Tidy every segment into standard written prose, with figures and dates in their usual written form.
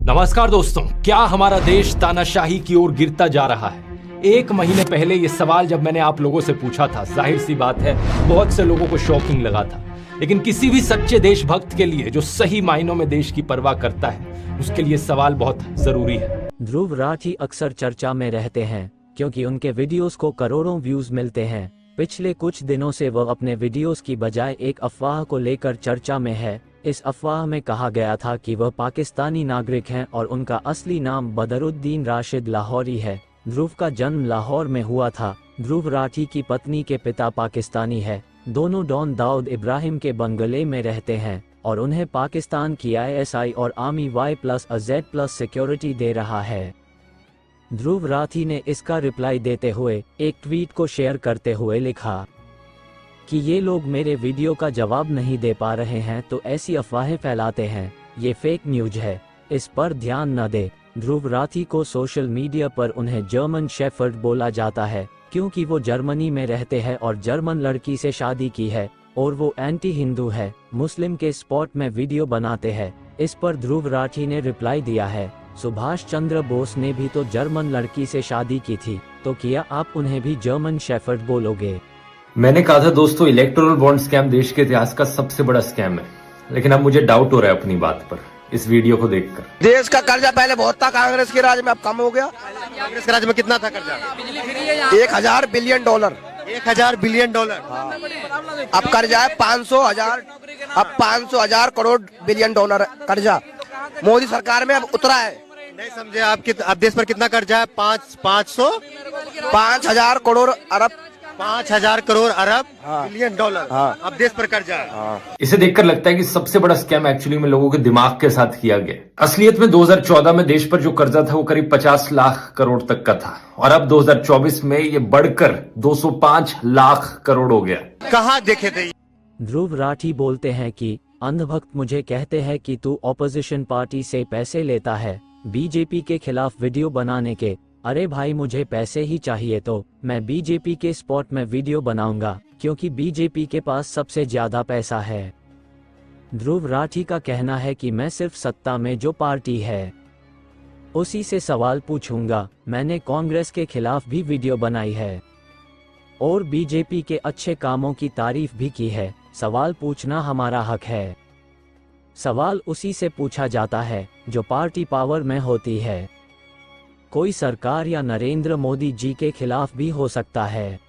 नमस्कार दोस्तों, क्या हमारा देश तानाशाही की ओर गिरता जा रहा है? एक महीने पहले ये सवाल जब मैंने आप लोगों से पूछा था, जाहिर सी बात है बहुत से लोगों को शॉकिंग लगा था। लेकिन किसी भी सच्चे देशभक्त के लिए जो सही मायनों में देश की परवाह करता है, उसके लिए सवाल बहुत जरूरी है। ध्रुव राठी अक्सर चर्चा में रहते हैं क्योंकि उनके वीडियोस को करोड़ों व्यूज मिलते हैं। पिछले कुछ दिनों से वह अपने वीडियोस की बजाय एक अफवाह को लेकर चर्चा में है। इस अफवाह में कहा गया था कि वह पाकिस्तानी नागरिक हैं और उनका असली नाम बदरुद्दीन राशिद लाहौरी है। ध्रुव का जन्म लाहौर में हुआ था। ध्रुव राठी की पत्नी के पिता पाकिस्तानी है। दोनों डॉन दाऊद इब्राहिम के बंगले में रहते हैं और उन्हें पाकिस्तान की ISI और आर्मी Y+Z+ सिक्योरिटी दे रहा है। ध्रुव राठी ने इसका रिप्लाई देते हुए एक ट्वीट को शेयर करते हुए लिखा कि ये लोग मेरे वीडियो का जवाब नहीं दे पा रहे हैं तो ऐसी अफवाहें फैलाते हैं, ये फेक न्यूज है, इस पर ध्यान न दे। ध्रुव राठी को सोशल मीडिया पर उन्हें जर्मन शेफर्ड बोला जाता है क्योंकि वो जर्मनी में रहते हैं और जर्मन लड़की से शादी की है और वो एंटी हिंदू है, मुस्लिम के स्पॉट में वीडियो बनाते हैं। इस पर ध्रुव राठी ने रिप्लाई दिया है, सुभाष चंद्र बोस ने भी तो जर्मन लड़की से शादी की थी, तो क्या आप उन्हें भी जर्मन शेफर्ड बोलोगे? मैंने कहा था दोस्तों, इलेक्टोरल बॉन्ड स्कैम देश के इतिहास का सबसे बड़ा स्कैम है, लेकिन अब मुझे डाउट हो रहा है अपनी बात पर इस वीडियो को देखकर। देश का कर्जा पहले बहुत था कांग्रेस के राज में, अब कम हो गया। कांग्रेस के राज में कितना था कर्जा? 1000 बिलियन डॉलर। 1000 billion dollar. अब कर्जा है 500 हजार करोड़ बिलियन डॉलर कर्जा मोदी सरकार में अब उतरा है। नहीं समझे आप देश पर कितना कर्जा है? 5000 करोड़ अरब 5000 करोड़ अरब हाँ। बिलियन डॉलर हाँ। अब देश पर कर्जा है। हाँ। इसे देखकर लगता है कि सबसे बड़ा स्कैम एक्चुअली में लोगों के दिमाग के साथ किया गया। असलियत में 2014 में देश पर जो कर्जा था वो करीब 50 लाख करोड़ तक का था और अब 2024 में ये बढ़कर 205 लाख करोड़ हो गया। कहाँ देखे थे? ध्रुव राठी बोलते हैं कि अंधभक्त मुझे कहते हैं कि तू ऑपोजिशन पार्टी से पैसे लेता है बीजेपी के खिलाफ वीडियो बनाने के। अरे भाई, मुझे पैसे ही चाहिए तो मैं बीजेपी के स्पॉट में वीडियो बनाऊंगा क्योंकि बीजेपी के पास सबसे ज्यादा पैसा है। ध्रुव राठी का कहना है कि मैं सिर्फ सत्ता में जो पार्टी है उसी से सवाल पूछूंगा। मैंने कांग्रेस के खिलाफ भी वीडियो बनाई है और बीजेपी के अच्छे कामों की तारीफ भी की है। सवाल पूछना हमारा हक है। सवाल उसी से पूछा जाता है जो पार्टी पावर में होती है। कोई सरकार या नरेंद्र मोदी जी के खिलाफ भी हो सकता है,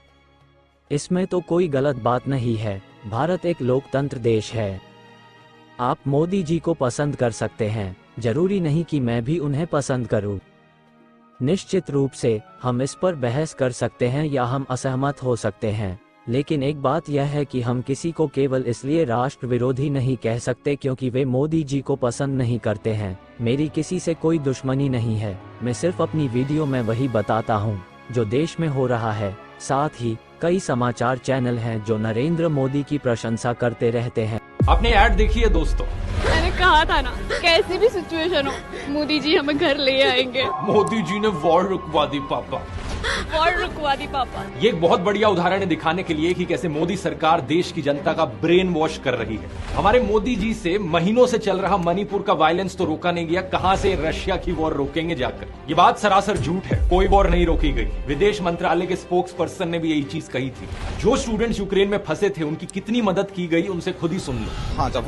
इसमें तो कोई गलत बात नहीं है। भारत एक लोकतंत्र देश है। आप मोदी जी को पसंद कर सकते हैं, जरूरी नहीं कि मैं भी उन्हें पसंद करूं। निश्चित रूप से हम इस पर बहस कर सकते हैं या हम असहमत हो सकते हैं, लेकिन एक बात यह है कि हम किसी को केवल इसलिए राष्ट्र विरोधी नहीं कह सकते क्योंकि वे मोदी जी को पसंद नहीं करते हैं। मेरी किसी से कोई दुश्मनी नहीं है, मैं सिर्फ अपनी वीडियो में वही बताता हूँ जो देश में हो रहा है। साथ ही कई समाचार चैनल हैं जो नरेंद्र मोदी की प्रशंसा करते रहते हैं। आपने ऐड देखी है दोस्तों? मैंने कहा था ना, कैसी भी सिचुएशन हो मोदी जी हमें घर ले आएंगे। मोदी जी ने वॉर रुकवा दी पापा। वॉर रुकवा दी पापा। ये एक बहुत बढ़िया उदाहरण है दिखाने के लिए कि कैसे मोदी सरकार देश की जनता का ब्रेन वॉश कर रही है। हमारे मोदी जी से महीनों से चल रहा मणिपुर का वायलेंस तो रोका नहीं गया, कहां से रशिया की वॉर रोकेंगे जाकर? ये बात सरासर झूठ है, कोई वॉर नहीं रोकी गई। विदेश मंत्रालय के स्पोक्स पर्सन ने भी यही चीज कही थी। जो स्टूडेंट्स यूक्रेन में फंसे थे उनकी कितनी मदद की गई उनसे खुद ही सुन लो। हाँ, जब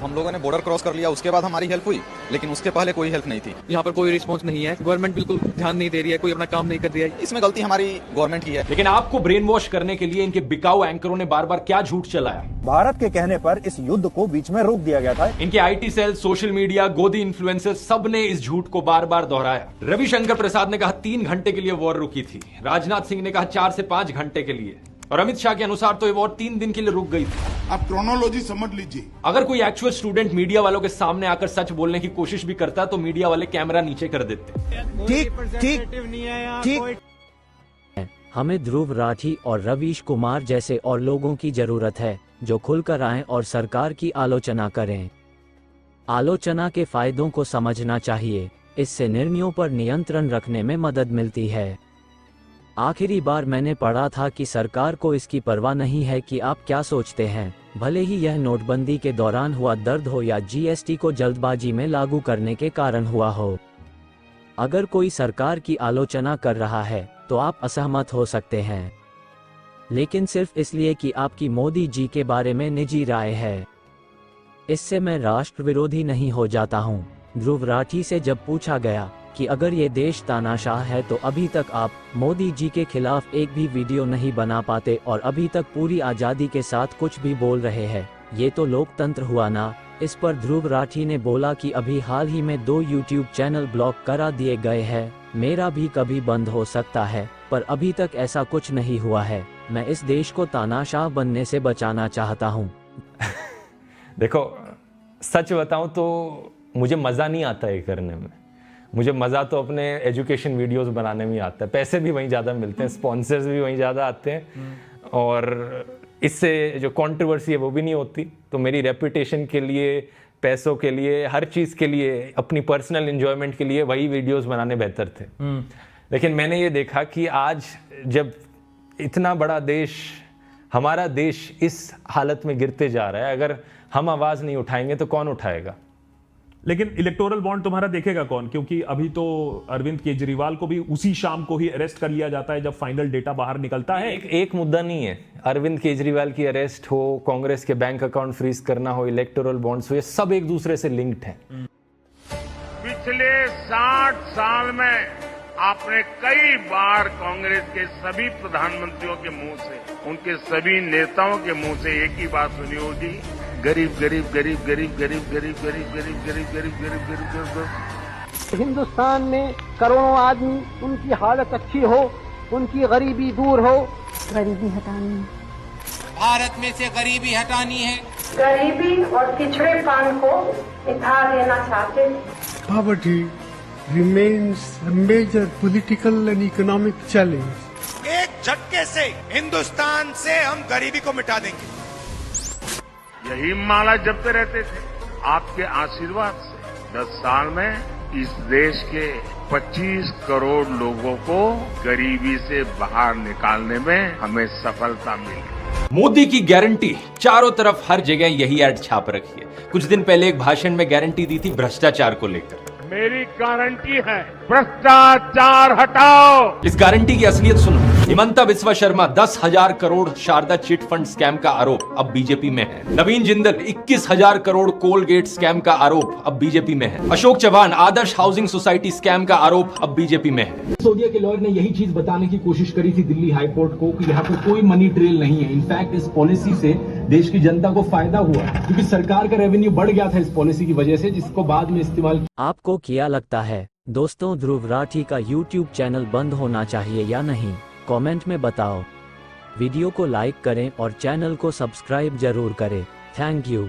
हम लोगों ने बॉर्डर क्रॉस कर लिया उसके बाद हमारी हेल्प हुई, लेकिन उसके पहले कोई हेल्प नहीं थी। यहाँ पर कोई रिस्पॉन्स नहीं है, गवर्नमेंट बिल्कुल ध्यान नहीं दे रही है, कोई अपना काम नहीं कर रही है। इसमें गलती हमारी गवर्नमेंट की है। लेकिन आपको ब्रेन वॉश करने के लिए इनके बिकाऊ एंकरों ने बार बार क्या झूठ चलाया? भारत के कहने पर इस युद्ध को बीच में रोक दिया गया था। इनके IT सेल, सोशल मीडिया, गोदी इन्फ्लुएंसर सब ने इस झूठ को बार बार दोहराया। रविशंकर प्रसाद ने कहा 3 घंटे के लिए वॉर रुकी थी, राजनाथ सिंह ने कहा 4 से 5 घंटे के लिए, और अमित शाह के अनुसार तो ये वॉर 3 दिन के लिए रुक गई थी। आप क्रोनोलॉजी समझ लीजिए। अगर कोई एक्चुअल स्टूडेंट मीडिया वालों के सामने आकर सच बोलने की कोशिश भी करता तो मीडिया वाले कैमरा नीचे कर देते। ठीक। हमें ध्रुव राठी और रवीश कुमार जैसे और लोगों की जरूरत है जो खुलकर आएं और सरकार की आलोचना करें। आलोचना के फायदों को समझना चाहिए, इससे निर्णयों पर नियंत्रण रखने में मदद मिलती है। आखिरी बार मैंने पढ़ा था कि सरकार को इसकी परवाह नहीं है कि आप क्या सोचते हैं, भले ही यह नोटबंदी के दौरान हुआ दर्द हो या जीएसटी को जल्दबाजी में लागू करने के कारण हुआ हो। अगर कोई सरकार की आलोचना कर रहा है तो आप असहमत हो सकते हैं, लेकिन सिर्फ इसलिए कि आपकी मोदी जी के बारे में निजी राय है, इससे मैं राष्ट्र विरोधी नहीं हो जाता हूं। ध्रुव राठी से जब पूछा गया कि अगर ये देश तानाशाह है तो अभी तक आप मोदी जी के खिलाफ एक भी वीडियो नहीं बना पाते और अभी तक पूरी आज़ादी के साथ कुछ भी बोल रहे हैं, ये तो लोकतंत्र हुआ ना। इस पर ध्रुव राठी ने बोला कि अभी हाल ही में 2 यूट्यूब चैनल ब्लॉक करा दिए गए हैं, मेरा भी कभी बंद हो सकता है, पर अभी तक ऐसा कुछ नहीं हुआ है। मैं इस देश को तानाशाह बनने से बचाना चाहता हूँ। देखो, सच बताऊं तो मुझे मज़ा नहीं आता ये करने में। मुझे मज़ा तो अपने एजुकेशन वीडियोस बनाने में आता है, पैसे भी वहीं ज़्यादा मिलते हैं, स्पॉन्सर्स भी वहीं ज़्यादा आते हैं, और इससे जो कंट्रोवर्सी है वो भी नहीं होती। तो मेरी रेपुटेशन के लिए, पैसों के लिए, हर चीज़ के लिए, अपनी पर्सनल एंजॉयमेंट के लिए वही वीडियोस बनाने बेहतर थे। लेकिन मैंने ये देखा कि आज जब इतना बड़ा देश, हमारा देश इस हालत में गिरते जा रहा है, अगर हम आवाज़ नहीं उठाएंगे तो कौन उठाएगा? लेकिन इलेक्टोरल बॉन्ड तुम्हारा देखेगा कौन? क्योंकि अभी तो अरविंद केजरीवाल को भी उसी शाम को ही अरेस्ट कर लिया जाता है जब फाइनल डेटा बाहर निकलता है। एक मुद्दा नहीं है, अरविंद केजरीवाल की अरेस्ट हो, कांग्रेस के बैंक अकाउंट फ्रीज करना हो, इलेक्टोरल बॉन्ड्स हो, ये सब एक दूसरे से लिंक्ड है। पिछले 60 साल में आपने कई बार कांग्रेस के सभी प्रधानमंत्रियों के मुंह से, उनके सभी नेताओं के मुंह से एक ही बात सुनी होगी, गरीब गरीब गरीब गरीब गरीब गरीब गरीब गरीब गरीब गरीब गरीब गरीब गरीब। हिंदुस्तान में करोड़ों आदमी, उनकी हालत अच्छी हो, उनकी गरीबी दूर हो। गरीबी हटानी है, भारत में से गरीबी हटानी है, गरीबी और पिछड़ेपन को मिटा देना चाहते हैं। Poverty remains a major political and economic challenge. एक झटके से हिंदुस्तान से हम गरीबी को मिटा देंगे। यही माला जपते रहते थे। आपके आशीर्वाद से 10 साल में इस देश के 25 करोड़ लोगों को गरीबी से बाहर निकालने में हमें सफलता मिली। मोदी की गारंटी, चारों तरफ हर जगह यही ऐड छाप रखी है। कुछ दिन पहले एक भाषण में गारंटी दी थी भ्रष्टाचार को लेकर। मेरी गारंटी है, भ्रष्टाचार हटाओ। इस गारंटी की असलियत सुनो। Himanta Biswa Sarma 10,000 crore Saradha chit fund scam का आरोप अब बीजेपी में है। नवीन जिंदल 21,000 करोड़ कोलगेट स्कैम का आरोप अब बीजेपी में है। Ashok Chavan Adarsh housing society scam का आरोप अब बीजेपी में है। सिसोदिया के लॉयर ने यही चीज बताने की कोशिश करी थी दिल्ली हाईकोर्ट को कि यहाँ पर कोई मनी ट्रेल नहीं है। इनफैक्ट इस पॉलिसी से देश की जनता को फायदा हुआ क्योंकि सरकार का रेवेन्यू बढ़ गया था इस पॉलिसी की वजह से, जिसको बाद में इस्तेमाल। आपको क्या लगता है दोस्तों, ध्रुव राठी का यूट्यूब चैनल बंद होना चाहिए या नहीं? कमेंट में बताओ। वीडियो को लाइक करें और चैनल को सब्सक्राइब जरूर करें। Thank you.